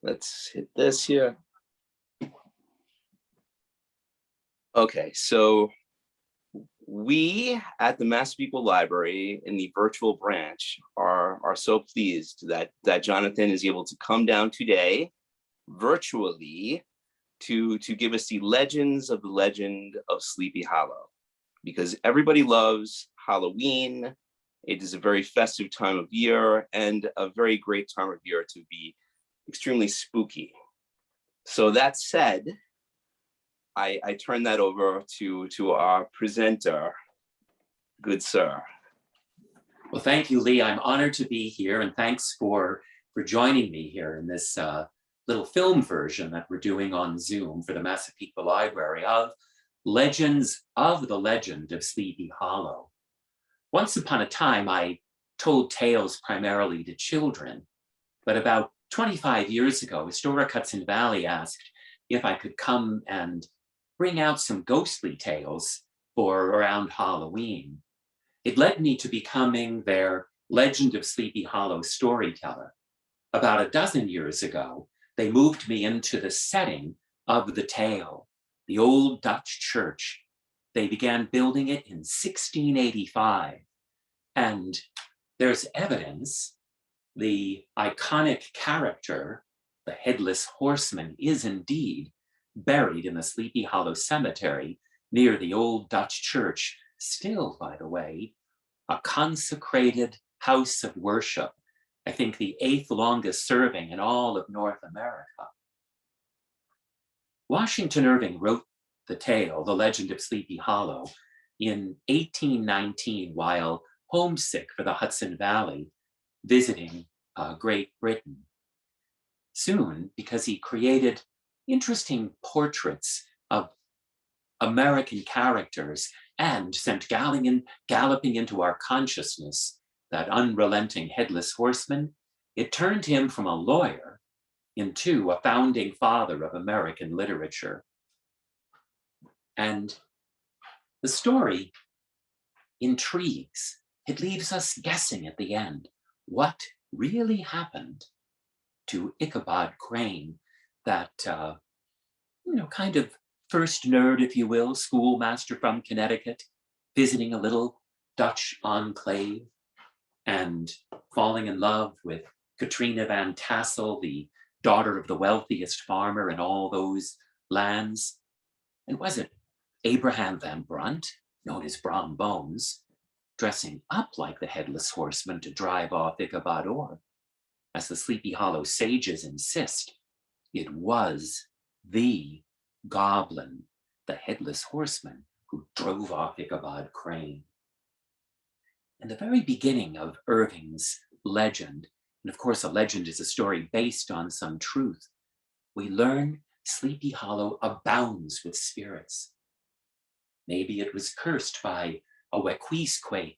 Let's hit this here. Okay, so we at the Mass People Library in the virtual branch are so pleased that Jonathan is able to come down today virtually to give us the legends of the legend of Sleepy Hollow, because everybody loves Halloween. It is a very festive time of year and a very great time of year to be extremely spooky. So that said, I turn that over to our presenter, good sir. Well, thank you, Lee. I'm honored to be here, and thanks for joining me here in this little film version that we're doing on Zoom for the Massapequa Library of Legends of the Legend of Sleepy Hollow. Once upon a time, I told tales primarily to children, but about 25 years ago, Historic Hudson Valley asked if I could come and bring out some ghostly tales for around Halloween. It led me to becoming their Legend of Sleepy Hollow storyteller. About a dozen years ago, they moved me into the setting of the tale, the old Dutch church. They began building it in 1685. And there's evidence the iconic character, the Headless Horseman, is indeed buried in the Sleepy Hollow Cemetery near the old Dutch church. Still, by the way, a consecrated house of worship, I think the 8th longest serving in all of North America. Washington Irving wrote the tale, The Legend of Sleepy Hollow, in 1819 while homesick for the Hudson Valley, visiting Great Britain. Soon, because he created interesting portraits of American characters and sent galloping into our consciousness that unrelenting Headless Horseman, it turned him from a lawyer into a founding father of American literature. And the story intrigues. It leaves us guessing at the end what really happened to Ichabod Crane, that kind of first nerd, if you will, schoolmaster from Connecticut, visiting a little Dutch enclave and falling in love with Katrina Van Tassel, the daughter of the wealthiest farmer in all those lands. And was it Abraham Van Brunt, known as Brom Bones, dressing up like the Headless Horseman to drive off Ichabod? Or, as the Sleepy Hollow sages insist, it was the goblin, the Headless Horseman, who drove off Ichabod Crane. In the very beginning of Irving's legend, and of course a legend is a story based on some truth, we learn Sleepy Hollow abounds with spirits. Maybe it was cursed by a Wecqueesquake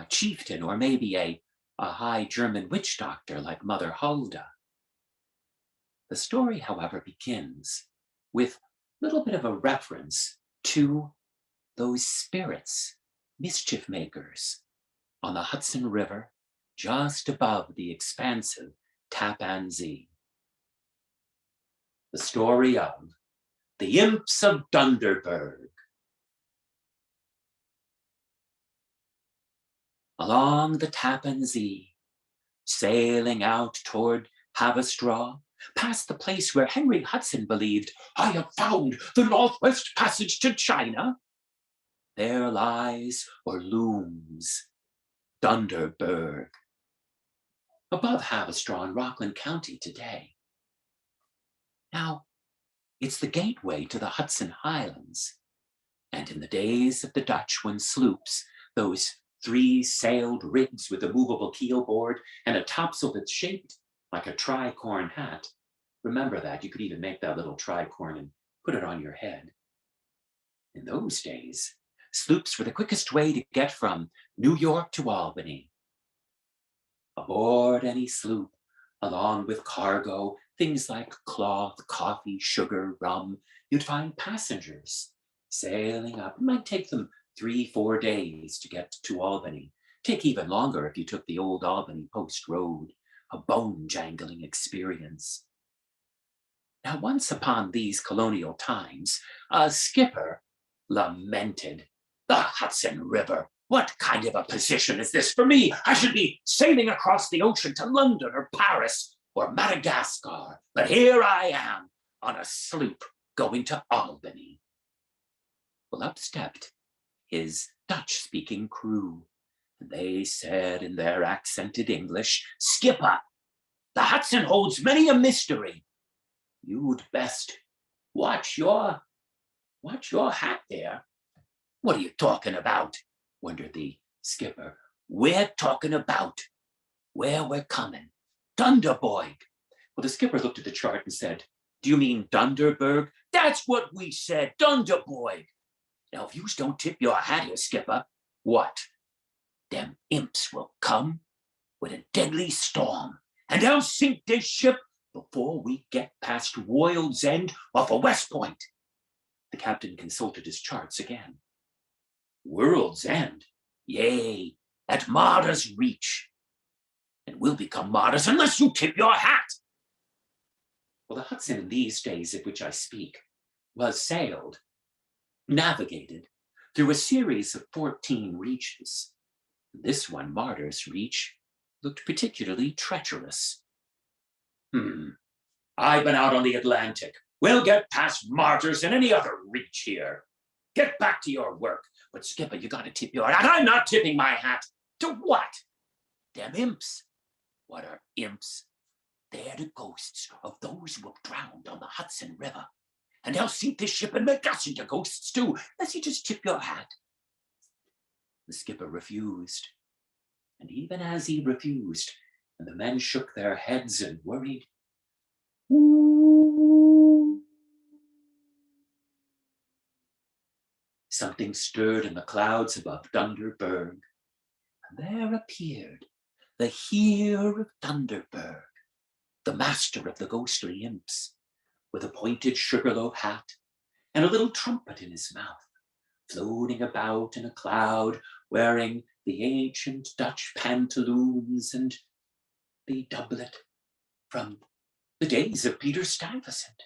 chieftain, or maybe a high German witch doctor like Mother Hulda. The story, however, begins with a little bit of a reference to those spirits, mischief makers, on the Hudson River, just above the expansive Tappan Zee. The story of the Imps of Dunderberg. Along the Tappan Zee, sailing out toward Haverstraw, past the place where Henry Hudson believed, I have found the Northwest Passage to China, there lies or looms Dunderberg, above Haverstraw in Rockland County today. Now, it's the gateway to the Hudson Highlands, and in the days of the Dutch, when sloops, those 3-sailed rigs with a movable keelboard and a topsail that's shaped like a tricorn hat. Remember that, you could even make that little tricorn and put it on your head. In those days, sloops were the quickest way to get from New York to Albany. Aboard any sloop, along with cargo, things like cloth, coffee, sugar, rum, you'd find passengers sailing up. It might take them 3-4 days to get to Albany. Take even longer if you took the old Albany Post Road, a bone-jangling experience. Now, once upon these colonial times, a skipper lamented, "The Hudson River, what kind of a position is this for me? I should be sailing across the ocean to London or Paris or Madagascar, but here I am on a sloop going to Albany." Well, up stepped his Dutch-speaking crew, and they said in their accented English, "Skipper, the Hudson holds many a mystery. You'd best watch your hat there." "What are you talking about?" wondered the skipper. "We're talking about where we're coming. Dunderberg." Well, the skipper looked at the chart and said, "Do you mean Dunderberg?" "That's what we said, Dunderberg. Now, if you don't tip your hat here, skipper, what? Them imps will come with a deadly storm, and they'll sink this ship before we get past Royal's End off of West Point." The captain consulted his charts again. "World's End? Yea, at Martyr's Reach. And we'll become martyrs unless you tip your hat." Well, the Hudson in these days of which I speak was navigated through a series of 14 reaches. This one, Martyr's Reach, looked particularly treacherous. "I've been out on the Atlantic. We'll get past Martyrs and any other reach here. Get back to your work. But skipper, you gotta tip your hat." "I'm not tipping my hat." "To what?" "Them imps." "What are imps?" "They're the ghosts of those who have drowned on the Hudson River. And they'll sink this ship and make us into ghosts too, unless you just tip your hat." The skipper refused. And even as he refused, and the men shook their heads and worried, something stirred in the clouds above Dunderberg, and there appeared the Heer of Dunderberg, the master of the ghostly imps, with a pointed sugarloaf hat and a little trumpet in his mouth, floating about in a cloud, wearing the ancient Dutch pantaloons and the doublet from the days of Peter Stuyvesant.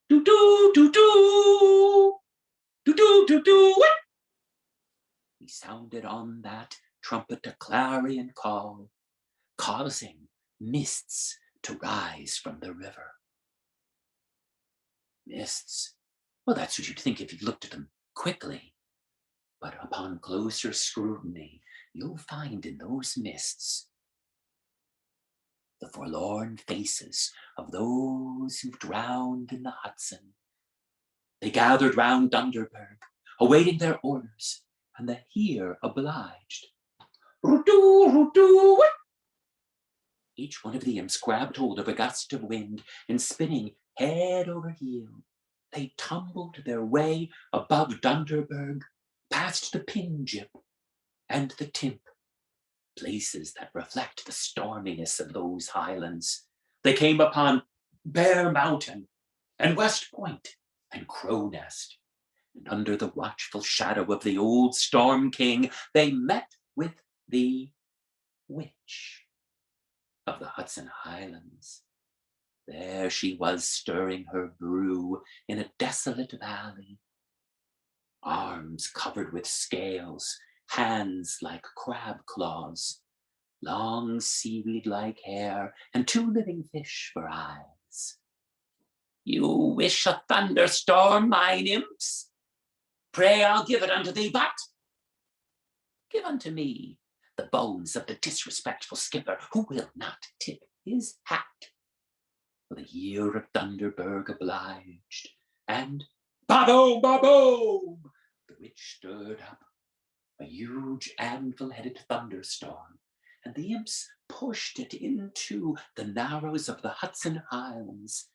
"Do-do, do-do, do-do, do-do." He sounded on that trumpet a clarion call, causing mists to rise from the river. Mists? Well, that's what you'd think if you looked at them quickly. But upon closer scrutiny, you'll find in those mists the forlorn faces of those who've drowned in the Hudson. They gathered round Dunderberg, awaiting their orders, and the Heer obliged. "Roo-doo, roo-doo." Each one of the imps grabbed hold of a gust of wind, and spinning head over heel, they tumbled their way above Dunderberg, past the Pinjip and the Timp, places that reflect the storminess of those highlands. They came upon Bear Mountain and West Point and Crow Nest, and under the watchful shadow of the old Storm King, they met with the witch of the Hudson Highlands. There she was, stirring her brew in a desolate valley. Arms covered with scales, hands like crab claws, long seaweed-like hair, and 2 living fish for eyes. "You wish a thunderstorm, mine imps? Pray I'll give it unto thee, but give unto me the bones of the disrespectful skipper who will not tip his hat." The Heer of Dunderberg obliged, and ba-boom, ba-boom, the witch stirred up a huge anvil-headed thunderstorm, and the imps pushed it into the narrows of the Hudson Highlands,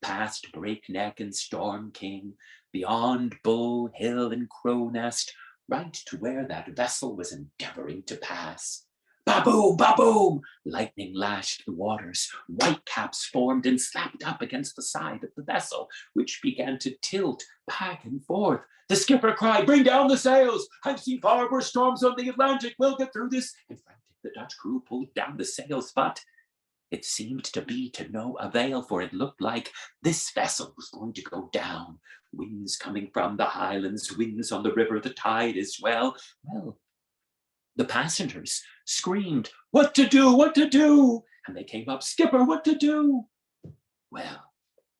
past Breakneck and Storm King, beyond Bull Hill and Crow Nest, right to where that vessel was endeavoring to pass. Ba-boom, ba-boom! Lightning lashed the waters. Whitecaps formed and slapped up against the side of the vessel, which began to tilt back and forth. The skipper cried, "Bring down the sails! I've seen far worse storms on the Atlantic. We'll get through this." And frantic, the Dutch crew pulled down the sails, but It seemed to be to no avail, for it looked like this vessel was going to go down. Winds coming from the highlands, winds on the river, the tide is swell. Well, the passengers screamed, "What to do? What to do?" And they came up, "Skipper, what to do?" Well,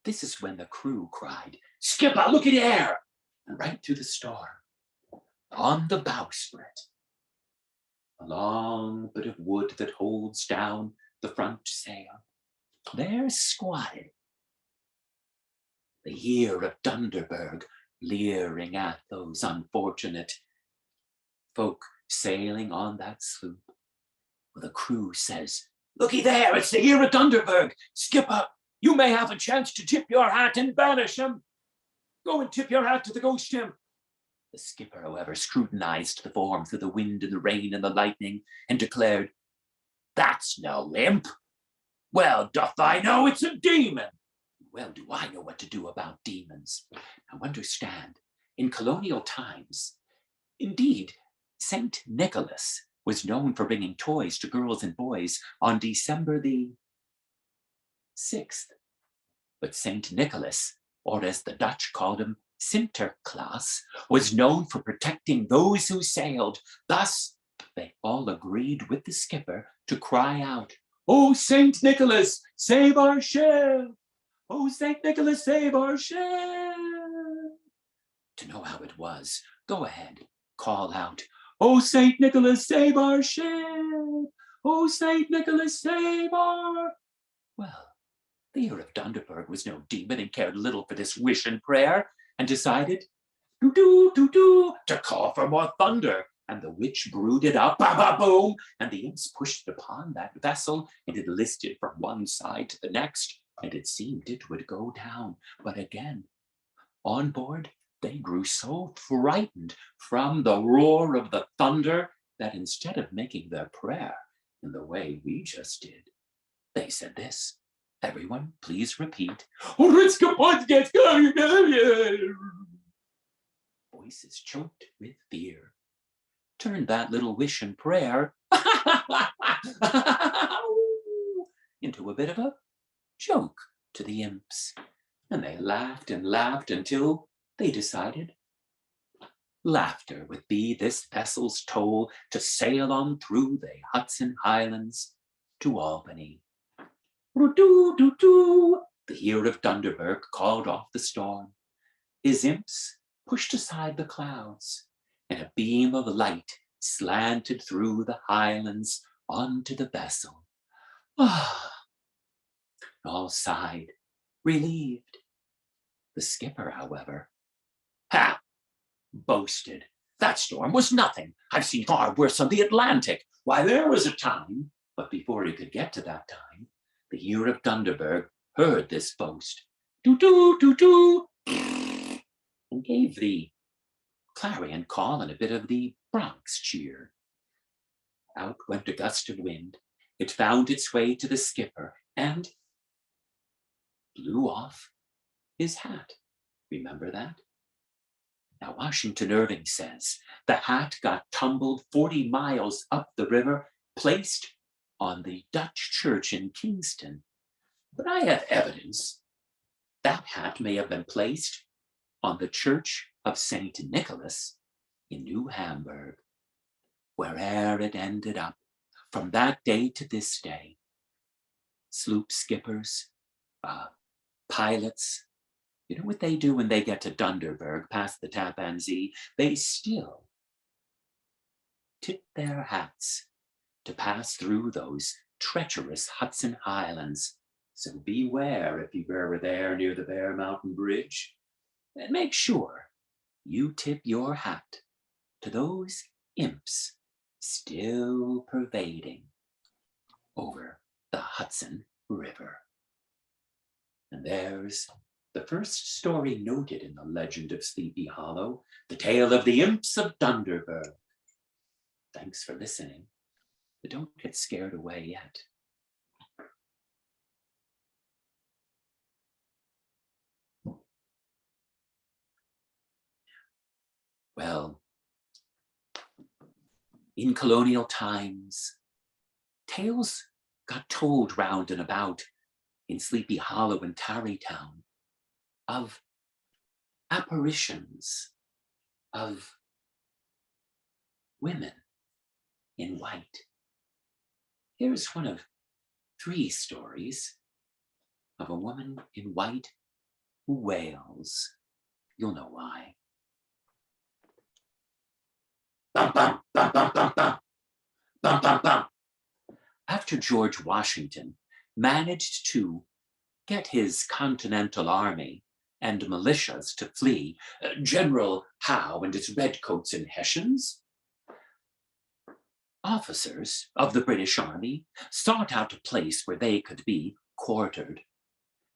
this is when the crew cried, "Skipper, look at there!" And right through the storm, on the bowsprit, a long bit of wood that holds down the front sail, there squatted the year of Dunderberg, leering at those unfortunate folk sailing on that sloop. Well, the crew says, "Looky there, it's the year of Dunderberg. Skipper, you may have a chance to tip your hat and banish him. Go and tip your hat to the ghost imp." The skipper, however, scrutinized the form through the wind and the rain and the lightning and declared, "That's no imp. Well, doth I know it's a demon? Well, do I know what to do about demons? Now understand, in colonial times, indeed, St. Nicholas was known for bringing toys to girls and boys on December the 6th. But St. Nicholas, or as the Dutch called him, Sinterklaas, was known for protecting those who sailed. Thus, they all agreed with the skipper to cry out, "Oh, St. Nicholas, save our ship! Oh, St. Nicholas, save our ship!" To know how it was, go ahead, call out, "Oh, St. Nicholas, save our ship! Oh, St. Nicholas, save our..." Well, the year of Dunderberg was no demon and cared little for this wish and prayer, and decided, do, to call for more thunder. And the witch brewed it up, ba-ba-boom, and the imps pushed upon that vessel, and it listed from one side to the next, and it seemed it would go down. But again, on board, they grew so frightened from the roar of the thunder that instead of making their prayer in the way we just did, they said this. Everyone, please repeat. Voices choked with fear. Turned that little wish and prayer into a bit of a joke to the imps. And they laughed and laughed until they decided laughter would be this vessel's toll to sail on through the Hudson Highlands to Albany. The year of Dunderberg called off the storm. His imps pushed aside the clouds, and a beam of light slanted through the highlands onto the vessel. All sighed, relieved. The skipper, however, boasted. "That storm was nothing. I've seen far worse on the Atlantic. Why, there was a time..." But before he could get to that time, the year of Dunderberg heard this boast, do, and gave the clarion call and a bit of the Bronx cheer. Out went a gust of wind. It found its way to the skipper and blew off his hat. Remember that? Now, Washington Irving says the hat got tumbled 40 miles up the river, placed on the Dutch church in Kingston. But I have evidence that hat may have been placed on the Church of St. Nicholas in New Hamburg. Where'er it ended up, from that day to this day, sloop skippers, pilots, you know what they do when they get to Dunderberg, past the Tappan Zee? They still tip their hats to pass through those treacherous Hudson Highlands. So beware if you ever there near the Bear Mountain Bridge, and make sure you tip your hat to those imps still pervading over the Hudson River. And there's the first story noted in the legend of Sleepy Hollow, the tale of the Imps of Dunderberg. Thanks for listening, but don't get scared away yet. Well, in colonial times, tales got told round and about in Sleepy Hollow and Tarrytown of apparitions of women in white. Here's one of 3 stories of a woman in white who wails. You'll know why. Bum, bum, bum, bum, bum, bum. Bum, bum, bum. After George Washington managed to get his Continental Army and militias to flee, General Howe and his redcoats and Hessians, officers of the British Army sought out a place where they could be quartered.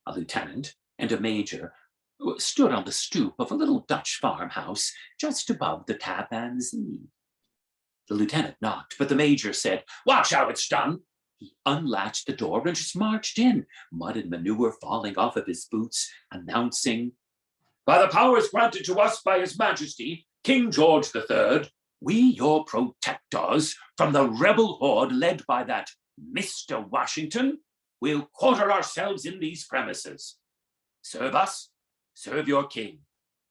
A lieutenant and a major stood on the stoop of a little Dutch farmhouse just above the Tappan Zee. The lieutenant knocked, but the major said, "Watch how it's done." He unlatched the door and just marched in, mud and manure falling off of his boots, announcing, "By the powers granted to us by His Majesty, King George III, we, your protectors, from the rebel horde led by that Mr. Washington, will quarter ourselves in these premises. Serve us, serve your king.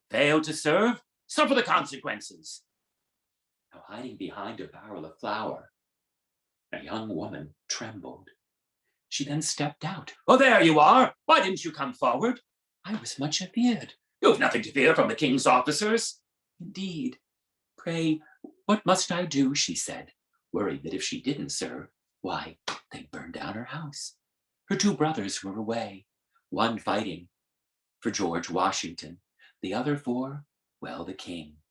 Fail to serve, suffer the consequences." Now, hiding behind a barrel of flour, a young woman trembled. She then stepped out. "Oh, there you are. Why didn't you come forward?" "I was much afeard." "You've nothing to fear from the king's officers." "Indeed. Pray, what must I do?" she said, worried that if she didn't serve, why, they'd burn down her house. Her 2 brothers were away, one fighting for George Washington, the other for, well, the king.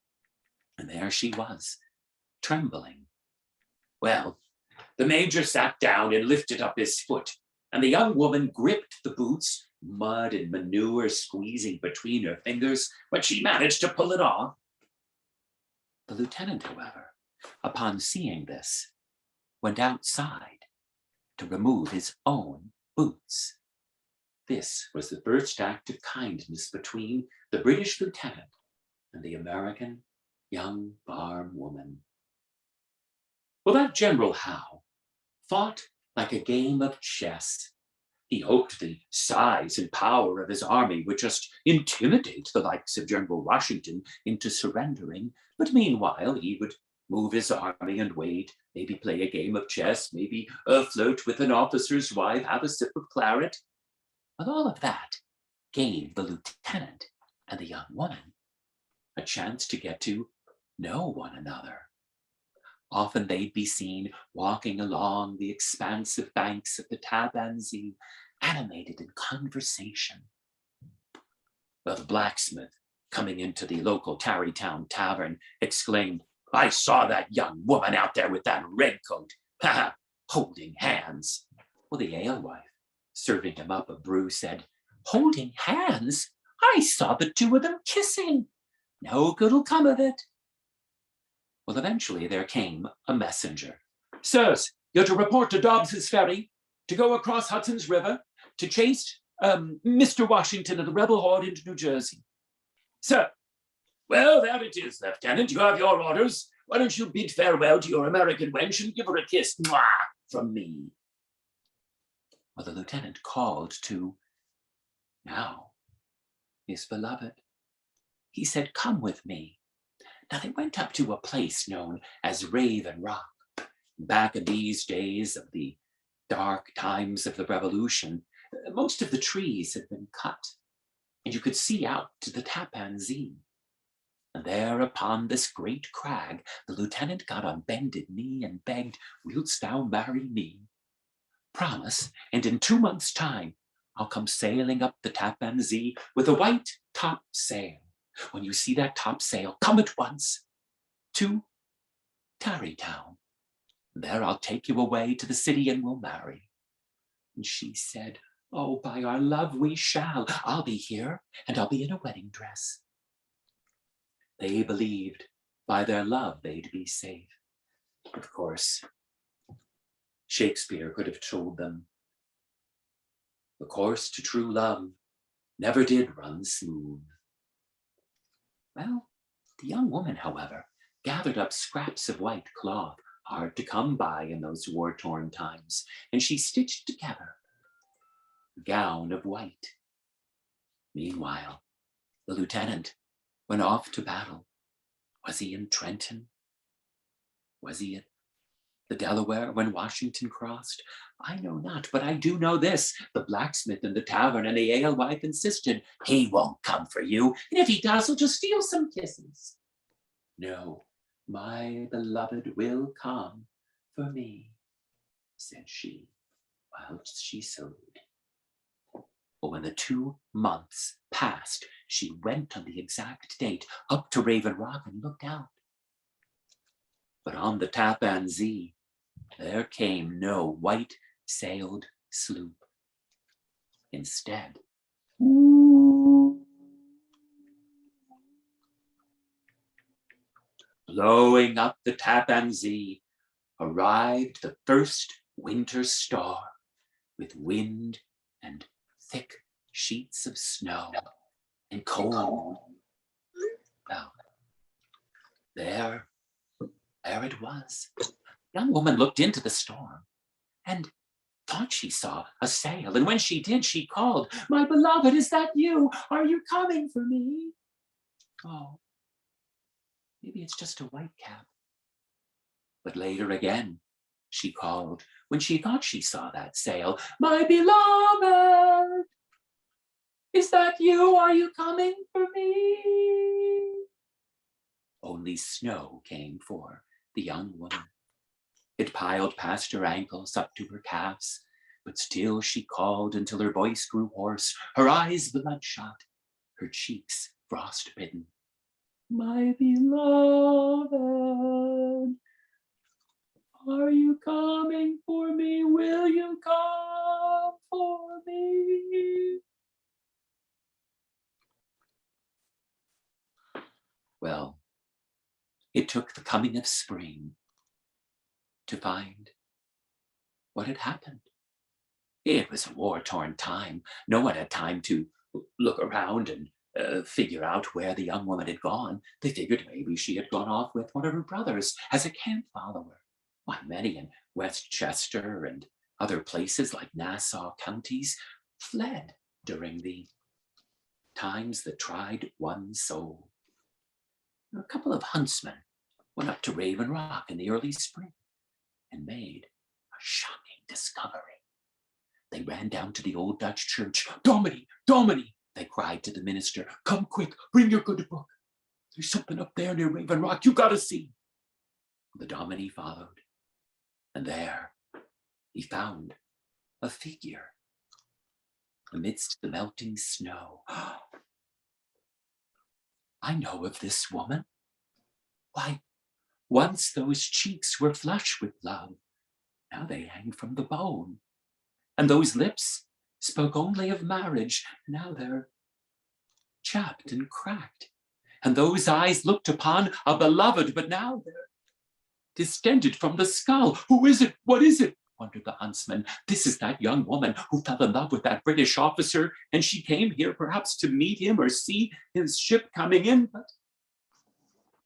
And there she was, trembling. Well, the major sat down and lifted up his foot, and the young woman gripped the boots, mud and manure squeezing between her fingers, but she managed to pull it off. The lieutenant, however, upon seeing this, went outside to remove his own boots. This was the first act of kindness between the British lieutenant and the American young farm woman. Well, that General Howe fought like a game of chess. He hoped the size and power of his army would just intimidate the likes of General Washington into surrendering, but meanwhile he would move his army and wait, maybe play a game of chess, maybe flirt with an officer's wife, have a sip of claret. But all of that gave the lieutenant and the young woman a chance to get to know one another. Often they'd be seen walking along the expansive banks of the Tappan Zee, animated in conversation. Well, the blacksmith, coming into the local Tarrytown tavern, exclaimed, "I saw that young woman out there with that redcoat, holding hands." Well, the alewife, serving him up a brew, said, "Holding hands? I saw the 2 of them kissing. No good'll come of it." Well, eventually there came a messenger. "Sirs, you're to report to Dobbs's Ferry, to go across Hudson's River, to chase Mr. Washington and the rebel horde into New Jersey." "Sir." "Well, there it is, Lieutenant. You have your orders. Why don't you bid farewell to your American wench and give her a kiss, mwah, from me?" Well, the lieutenant called to, now, his beloved. He said, "Come with me." Now they went up to a place known as Raven Rock. Back in these days of the dark times of the Revolution, most of the trees had been cut, and you could see out to the Tappan Zee. And there upon this great crag, the lieutenant got on bended knee and begged, "Wilt thou marry me? Promise, and in 2 months' time, I'll come sailing up the Tappan Zee with a white topsail. When you see that topsail, come at once to Tarrytown. There I'll take you away to the city and we'll marry." And she said, "Oh, by our love we shall. I'll be here, and I'll be in a wedding dress." They believed by their love they'd be safe. Of course, Shakespeare could have told them, "The course to true love never did run smooth." Well, the young woman, however, gathered up scraps of white cloth, hard to come by in those war-torn times, and she stitched together a gown of white. Meanwhile, the lieutenant went off to battle. Was he in Trenton? Was he at the Delaware when Washington crossed? I know not, but I do know this. The blacksmith in the tavern and the alewife insisted, he won't come for you, and if he does, he'll just steal some kisses. No, my beloved will come for me, said she, whilst she sewed. But when the 2 months passed, she went on the exact date up to Raven Rock and looked out. But on the Tappan Zee, there came no white-sailed sloop. Instead, blowing up the Tappan Zee, arrived the first winter storm, with wind and thick sheets of snow and cold. Well, there it was. The young woman looked into the storm and thought she saw a sail, and when she did, she called, my beloved, is that you? Are you coming for me? Oh, maybe it's just a white cap. But later again, she called, when she thought she saw that sail, my beloved, is that you? Are you coming for me? Only snow came for the young woman. It piled past her ankles up to her calves, but still she called until her voice grew hoarse, her eyes bloodshot, her cheeks frostbitten. My beloved, are you coming for me? Will you come for me? Well, it took the coming of spring to find what had happened. It was a war-torn time. No one had time to look around and figure out where the young woman had gone. They figured maybe she had gone off with one of her brothers as a camp follower. Why, many in Westchester and other places like Nassau counties fled during the times that tried one's soul. A couple of huntsmen went up to Raven Rock in the early spring and made a shocking discovery. They ran down to the old Dutch church. Dominie, Dominie, they cried to the minister. Come quick, bring your good book. There's something up there near Raven Rock you gotta see. The Dominie followed, and there he found a figure amidst the melting snow. I know of this woman. Why, once those cheeks were flush with love. Now they hang from the bone. And those lips spoke only of marriage. Now they're chapped and cracked. And those eyes looked upon a beloved, but now they're distended from the skull. Who is it? What is it? Wondered the huntsman. This is that young woman who fell in love with that British officer, and she came here perhaps to meet him or see his ship coming in, but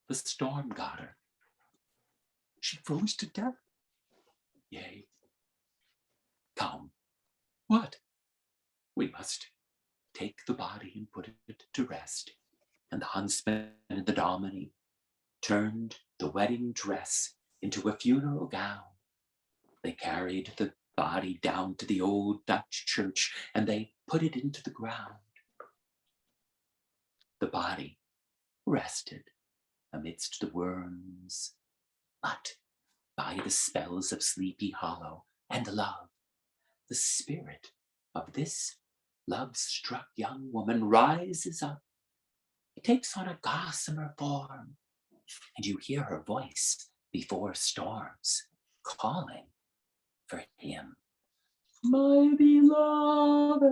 the storm got her. She froze to death. Yea. Come. What? We must take the body and put it to rest. And the huntsman and the Dominie turned the wedding dress into a funeral gown. They carried the body down to the old Dutch church and they put it into the ground. The body rested amidst the worms, but by the spells of Sleepy Hollow and love, the spirit of this love-struck young woman rises up. It takes on a gossamer form, and you hear her voice before storms, calling for him. My beloved,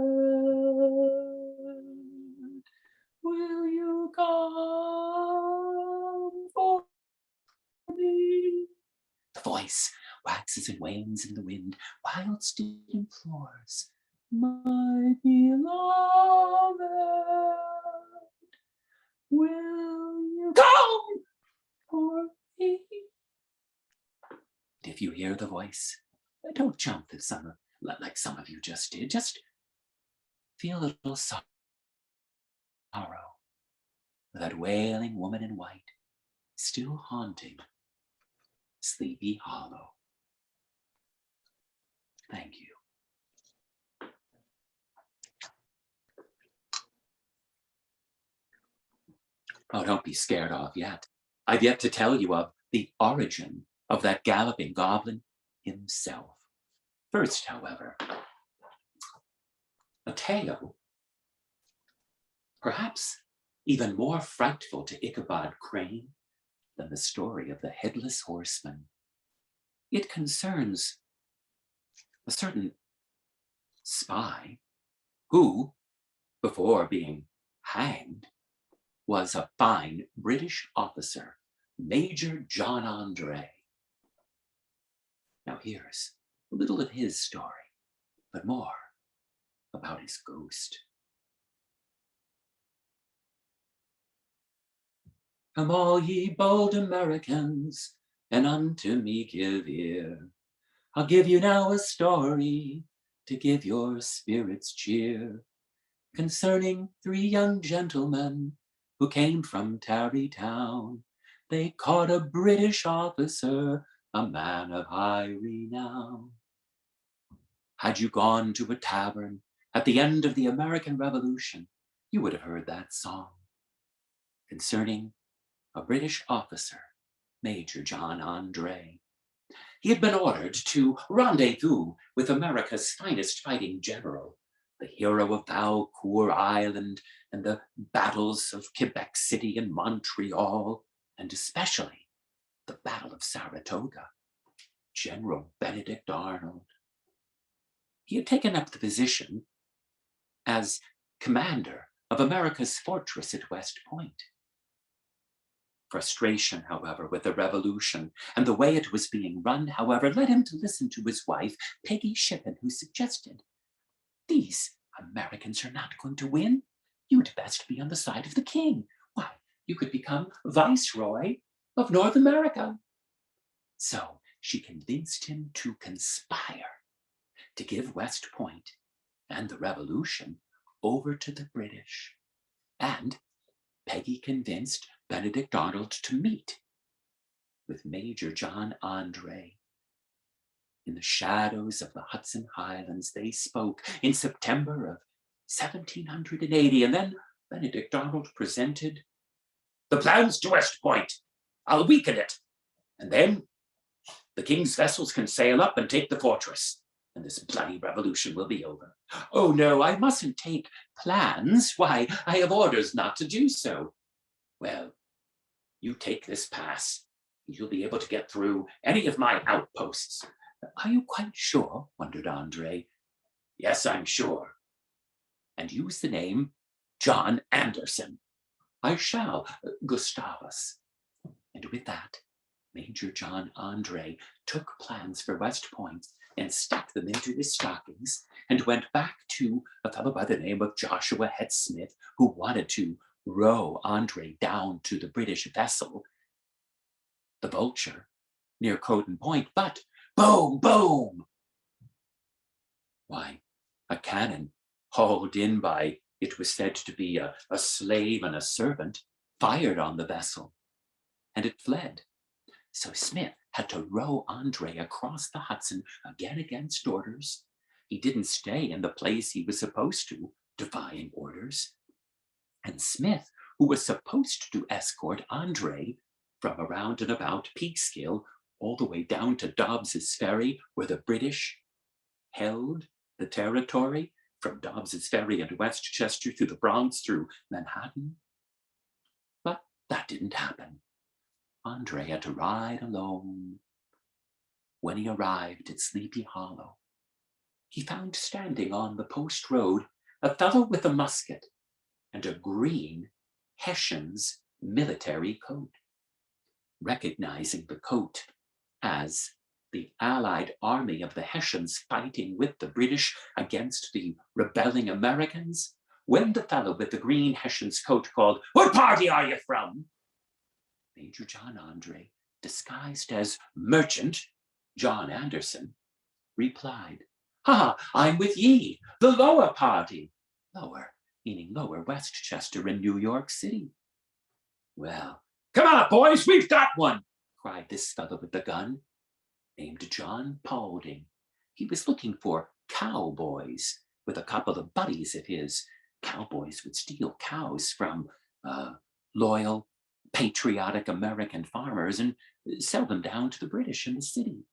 will you come for me? The voice waxes and wanes in the wind, whilst it implores, my beloved, will you come for me? if you hear the voice, don't jump like some of you just did. Just feel a little sorrow for that wailing woman in white still haunting Sleepy Hollow. Thank you. Oh, don't be scared off yet. I've yet to tell you of the origin of that galloping goblin himself. First, however, a tale, perhaps even more frightful to Ichabod Crane than the story of the Headless Horseman. It concerns a certain spy who, before being hanged, was a fine British officer, Major John Andre. Now here's a little of his story, but more about his ghost. Come all ye bold Americans, and unto me give ear. I'll give you now a story to give your spirits cheer, concerning 3 young gentlemen who came from Tarrytown. They caught a British officer, a man of high renown. Had you gone to a tavern at the end of the American Revolution, you would have heard that song concerning a British officer, Major John Andre. He had been ordered to rendezvous with America's finest fighting general, the hero of Valcour Island and the battles of Quebec City and Montreal, and especially the Battle of Saratoga, General Benedict Arnold. He had taken up the position as commander of America's fortress at West Point. Frustration, however, with the revolution and the way it was being run, however, led him to listen to his wife, Peggy Shippen, who suggested, "These Americans are not going to win. You'd best be on the side of the king. Why, you could become Viceroy of North America." So she convinced him to conspire to give West Point and the revolution over to the British. And Peggy convinced Benedict Arnold to meet with Major John Andre. In the shadows of the Hudson Highlands, they spoke in September of 1780, and then Benedict Arnold presented the plans to West Point. I'll weaken it, and then the king's vessels can sail up and take the fortress, and this bloody revolution will be over. Oh no, I mustn't take plans. Why, I have orders not to do so. Well, you take this pass. You'll be able to get through any of my outposts. Are you quite sure? Wondered Andre. Yes, I'm sure. And use the name John Anderson. I shall, Gustavus. And with that, Major John Andre took plans for West Point and stuck them into his stockings and went back to a fellow by the name of Joshua Head Smith, who wanted to row Andre down to the British vessel, the Vulture, near Croton Point, but boom, boom! Why, a cannon hauled in by, it was said to be a slave and a servant, fired on the vessel, and it fled. So Smith had to row Andre across the Hudson, again against orders. He didn't stay in the place he was supposed to, defying orders. And Smith, who was supposed to escort Andre from around and about Peekskill all the way down to Dobbs's Ferry, where the British held the territory, from Dobbs's Ferry and Westchester through the Bronx, through Manhattan. But that didn't happen. Andre had to ride alone. When he arrived at Sleepy Hollow, he found standing on the post road a fellow with a musket and a green Hessian's military coat. Recognizing the coat as the Allied army of the Hessians fighting with the British against the rebelling Americans, when the fellow with the green Hessian's coat called, "What party are you from?" Major John Andre, disguised as merchant, John Anderson replied, "Ha, I'm with ye, the lower party." Lower, meaning lower Westchester in New York City. "Well, come on, boys, we've got one," cried this fellow with the gun, named John Paulding. He was looking for cowboys with a couple of buddies of his. Cowboys would steal cows from loyal, patriotic American farmers and sell them down to the British in the city.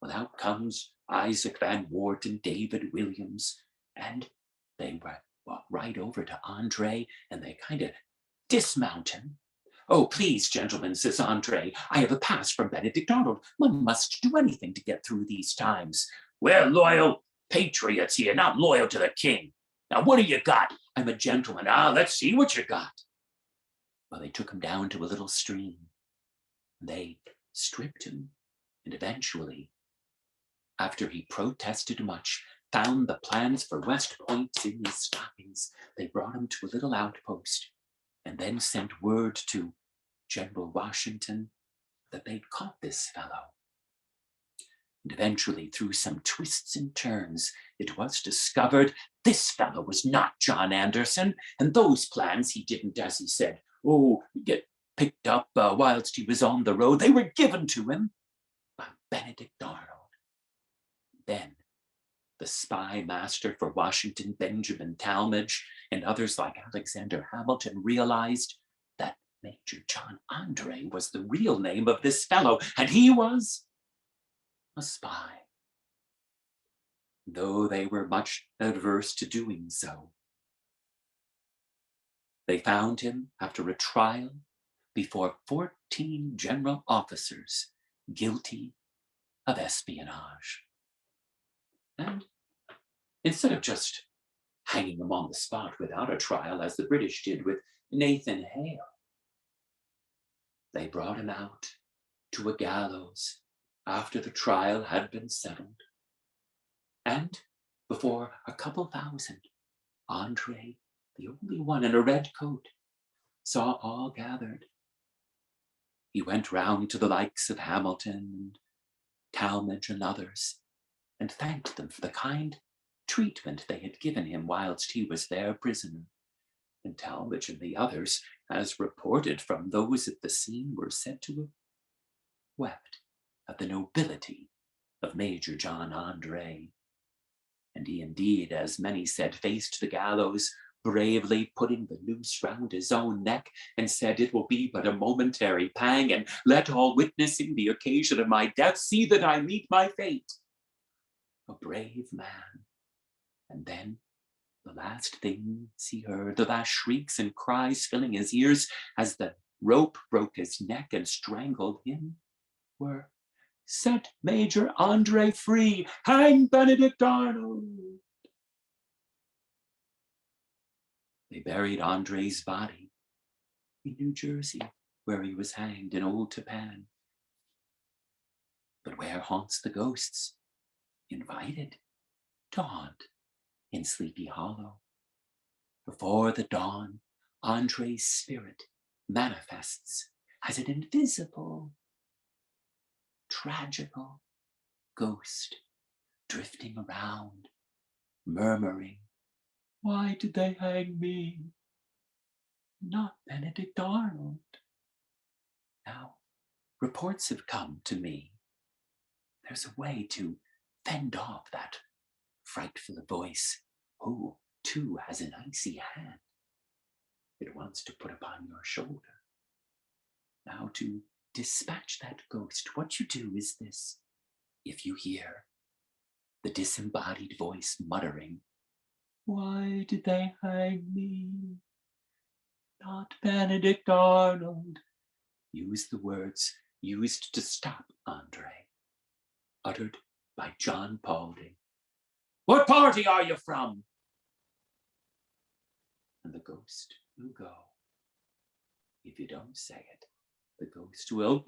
Well, out comes Isaac Van Wart and David Williams, and they walk right over to Andre, and they kind of dismount him. "Oh, please, gentlemen," says Andre, "I have a pass from Benedict Arnold. One must do anything to get through these times." "We're loyal patriots here, not loyal to the king. Now, what do you got?" "I'm a gentleman." "Ah, let's see what you got." Well, they took him down to a little stream. They stripped him, and eventually, after he protested much, found the plans for West Point in his stockings, they brought him to a little outpost, and then sent word to General Washington that they'd caught this fellow. And eventually, through some twists and turns, it was discovered this fellow was not John Anderson, and those plans he didn't, as he said, get picked up whilst he was on the road. They were given to him by Benedict Arnold. Then the spy master for Washington, Benjamin Talmadge, and others like Alexander Hamilton realized that Major John Andre was the real name of this fellow, and he was a spy, though they were much adverse to doing so. They found him after a trial before 14 general officers guilty of espionage. And instead of just hanging him on the spot without a trial, as the British did with Nathan Hale, they brought him out to a gallows after the trial had been settled. And before a couple thousand, Andre, the only one in a red coat, saw all gathered. He went round to the likes of Hamilton and Talmadge and others, and thanked them for the kind treatment they had given him whilst he was their prisoner. And Talmadge and the others, as reported from those at the scene, were said to have wept at the nobility of Major John Andre. And he indeed, as many said, faced the gallows, bravely putting the noose round his own neck, and said, "It will be but a momentary pang, and let all witnessing the occasion of my death see that I meet my fate." A brave man. And then the last things he heard, the last shrieks and cries filling his ears as the rope broke his neck and strangled him, were, "Set Major Andre free! Hang Benedict Arnold!" They buried Andre's body in New Jersey, where he was hanged in Old Tappan. But where haunts the ghosts, invited to haunt in Sleepy Hollow. Before the dawn, Andre's spirit manifests as an invisible, tragical ghost drifting around, murmuring, "Why did they hang me? Not Benedict Arnold?" Now, reports have come to me. There's a way to fend off that frightful voice, who, too, has an icy hand it wants to put upon your shoulder. Now, to dispatch that ghost, what you do is this. If you hear the disembodied voice muttering, "Why did they hang me? Not Benedict Arnold," use the words used to stop Andre, uttered by John Paulding. "What party are you from?" And the ghost will go. If you don't say it, the ghost will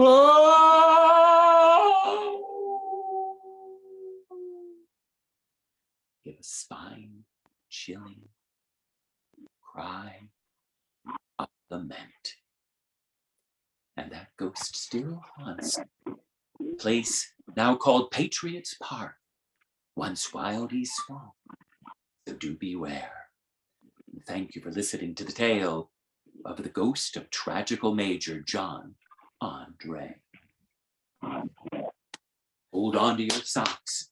give a spine-chilling cry of lament. And that ghost still haunts the place now called Patriots Park, once Wildy Swamp. So do beware. And thank you for listening to the tale of the ghost of tragical Major John Andre. Hold on to your socks.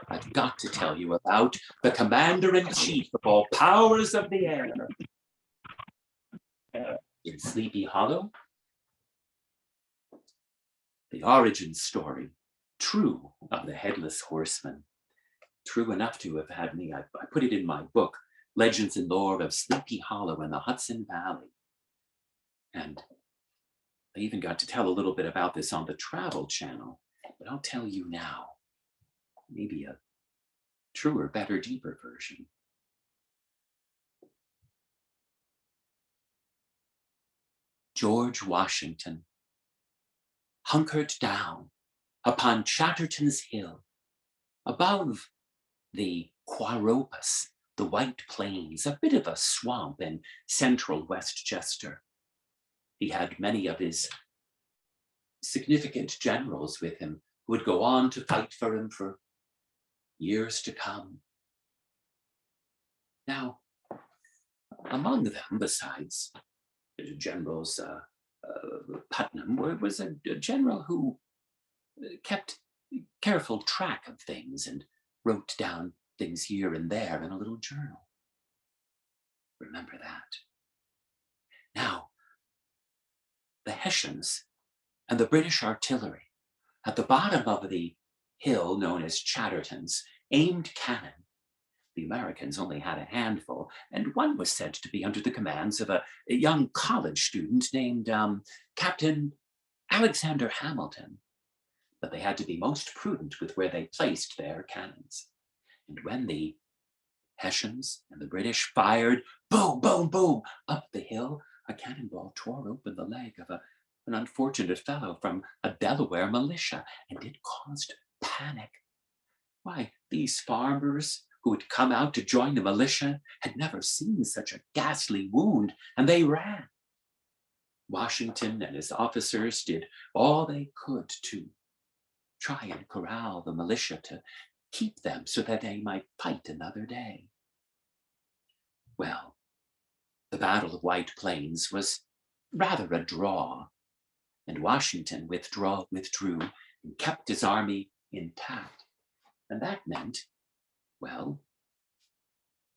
I've got to tell you about the Commander-in-Chief of all powers of the air. In Sleepy Hollow, the origin story, true, of the Headless Horseman. True enough to have had me, I put it in my book, Legends and Lore of Sleepy Hollow in the Hudson Valley. And I even got to tell a little bit about this on the Travel Channel, but I'll tell you now, maybe a truer, better, deeper version. George Washington, hunkered down upon Chatterton's Hill, above the Quaropus, the White Plains, a bit of a swamp in central Westchester. He had many of his significant generals with him who would go on to fight for him for years to come. Now, among them, besides generals Putnam, was a general who kept careful track of things and wrote down things here and there in a little journal. Remember that. Now, the Hessians and the British artillery at the bottom of the hill known as Chatterton's aimed cannon. The Americans only had a handful, and one was said to be under the commands of a young college student named Captain Alexander Hamilton. But they had to be most prudent with where they placed their cannons. And when the Hessians and the British fired, boom, boom, boom, up the hill, a cannonball tore open the leg of an unfortunate fellow from a Delaware militia, and it caused panic. Why, these farmers who had come out to join the militia had never seen such a ghastly wound, and they ran. Washington and his officers did all they could to try and corral the militia, to keep them so that they might fight another day. Well, the Battle of White Plains was rather a draw, and Washington withdrew and kept his army intact. And that meant, well,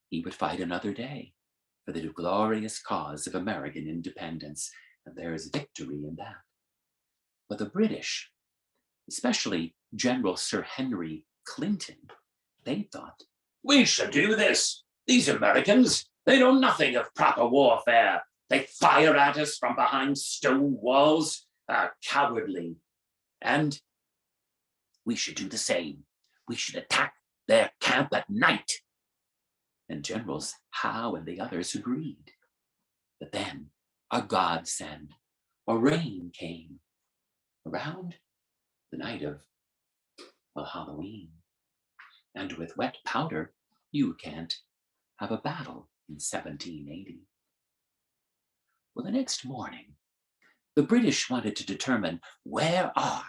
he would fight another day for the glorious cause of American independence, and there is victory in that. But the British, especially General Sir Henry Clinton, they thought, we should do this. These Americans, they know nothing of proper warfare. They fire at us from behind stone walls, are cowardly. And we should do the same. We should attack their camp at night. And Generals Howe and the others agreed. But then a godsend, a rain came around the night of, well, Halloween. And with wet powder, you can't have a battle in 1780. Well, the next morning, the British wanted to determine where are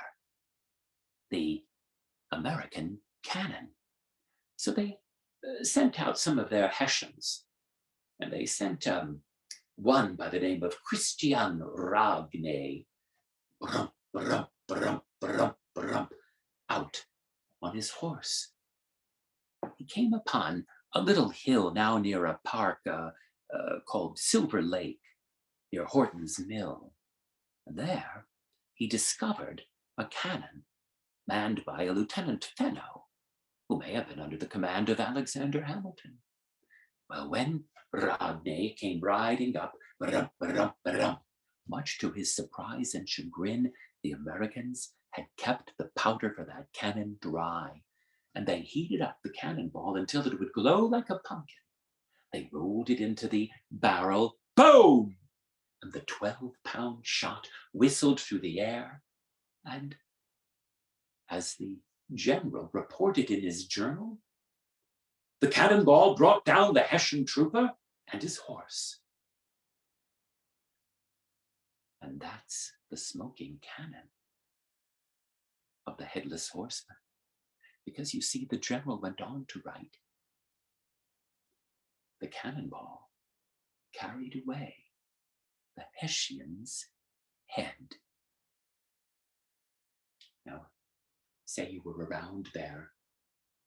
the American cannon. So they sent out some of their Hessians, and they sent one by the name of Christian Ragne, brump, brump, brump, brump, brump, out on his horse. He came upon a little hill now near a park called Silver Lake, near Horton's Mill. And there he discovered a cannon manned by a Lieutenant Fenno, who may have been under the command of Alexander Hamilton. Well, when Ragne came riding up, ba-dum, ba-dum, ba-dum, much to his surprise and chagrin, the Americans had kept the powder for that cannon dry, and they heated up the cannonball until it would glow like a pumpkin. They rolled it into the barrel, boom! And the 12-pound shot whistled through the air, and as the general reported in his journal, the cannonball brought down the Hessian trooper and his horse. And that's the smoking cannon. of the Headless Horseman. Because you see, the general went on to write, the cannonball carried away the Hessian's head. Now, say you were around there,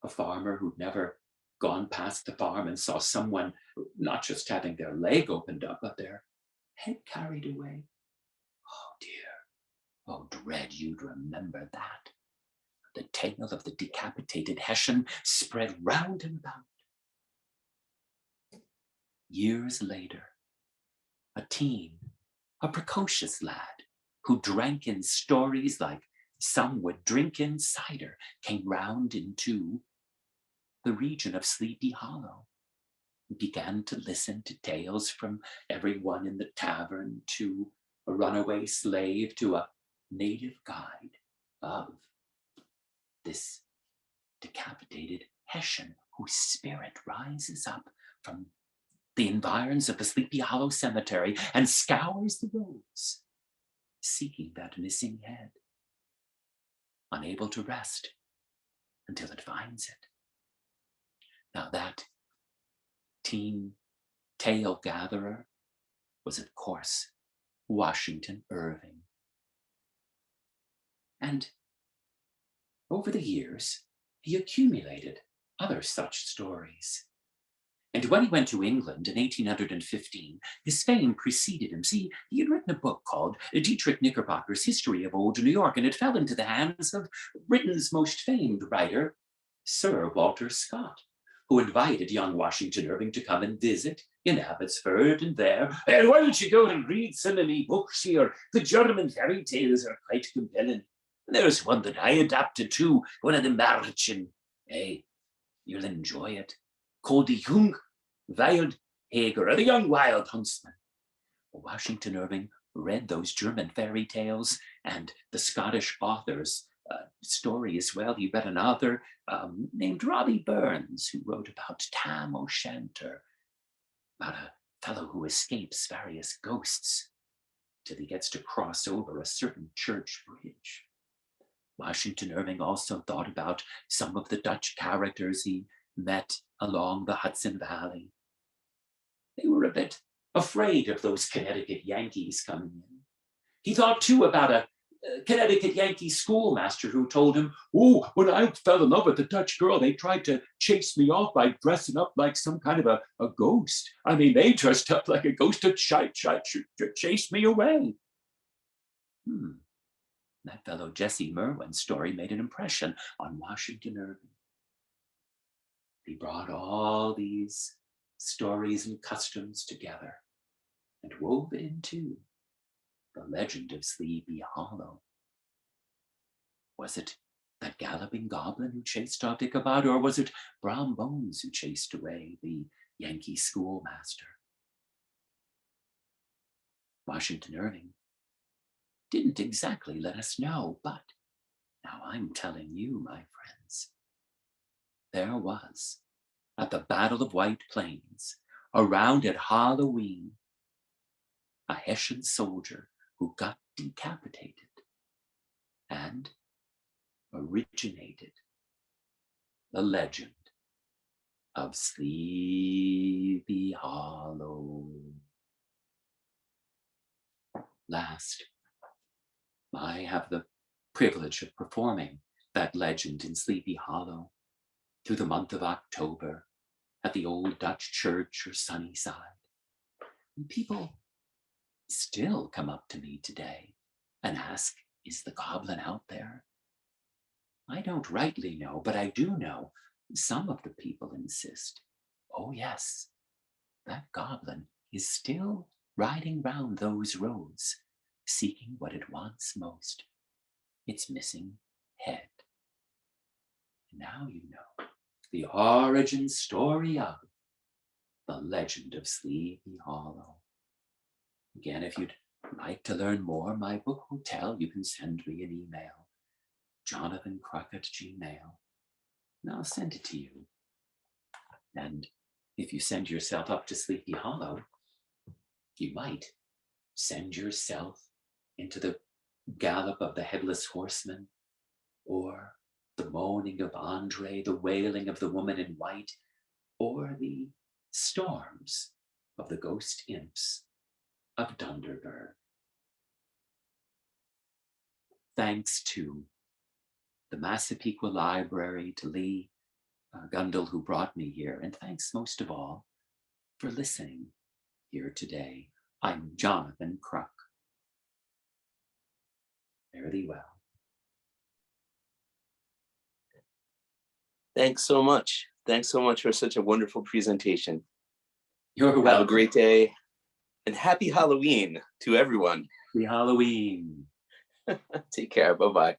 a farmer who'd never gone past the farm and saw someone not just having their leg opened up, but their head carried away. Oh dear, oh dread you'd remember that. The tale of the decapitated Hessian spread round and about. Years later, a teen, a precocious lad, who drank in stories like some would drink in cider, came round into the region of Sleepy Hollow. He began to listen to tales from everyone in the tavern, to a runaway slave, to a native guide of this decapitated Hessian whose spirit rises up from the environs of the Sleepy Hollow Cemetery and scours the roads, seeking that missing head, unable to rest until it finds it. Now that teen tale gatherer was, of course, Washington Irving. And over the years, he accumulated other such stories. And when he went to England in 1815, his fame preceded him. See, he had written a book called Dietrich Knickerbocker's History of Old New York, and it fell into the hands of Britain's most famed writer, Sir Walter Scott, who invited young Washington Irving to come and visit in Abbotsford, and there, "Hey, why don't you go and read some of me books here? The German fairy tales are quite compelling. And there's one that I adapted too, one of the Märchen. Hey, you'll enjoy it, called the Jung Wildhäger, or the Young Wild Huntsman." Washington Irving read those German fairy tales and the Scottish author's story as well. He read an author named Robbie Burns, who wrote about Tam O'Shanter, about a fellow who escapes various ghosts till he gets to cross over a certain church bridge. Washington Irving also thought about some of the Dutch characters he met along the Hudson Valley. They were a bit afraid of those Connecticut Yankees coming in. He thought too about a Connecticut Yankee schoolmaster who told him, "Oh, when I fell in love with a Dutch girl, they tried to chase me off by dressing up like some kind of a ghost. I mean, they dressed up like a ghost to chase me away." That fellow Jesse Merwin's story made an impression on Washington Irving. He brought all these stories and customs together and wove into the legend of Sleepy Hollow. Was it that galloping goblin who chased off Ichabod, or was it Brom Bones who chased away the Yankee schoolmaster? Washington Irving didn't exactly let us know, but now I'm telling you, my friends, there was, at the Battle of White Plains, around at Halloween, a Hessian soldier who got decapitated and originated the legend of Sleepy Hollow. Last, I have the privilege of performing that legend in Sleepy Hollow through the month of October at the old Dutch church or Sunnyside. And people still come up to me today and ask, "Is the goblin out there?" I don't rightly know, but I do know some of the people insist, "Oh yes, that goblin is still riding round those roads, seeking what it wants most, its missing head." And now you know the origin story of the legend of Sleepy Hollow. Again, if you'd like to learn more, my book will tell. You can send me an email, jonathankruk@gmail.com, and I'll send it to you. And if you send yourself up to Sleepy Hollow, you might send yourself into the gallop of the Headless Horseman, or the moaning of Andre, the wailing of the woman in white, or the storms of the ghost imps of Dunderberg. Thanks to the Massapequa Library, to Lee Gundel, who brought me here, and thanks most of all for listening here today. I'm Jonathan Kruk. Fare thee well. Thanks so much. Thanks so much for such a wonderful presentation. You're welcome. Have a great day and happy Halloween to everyone. Happy Halloween. Take care. Bye-bye.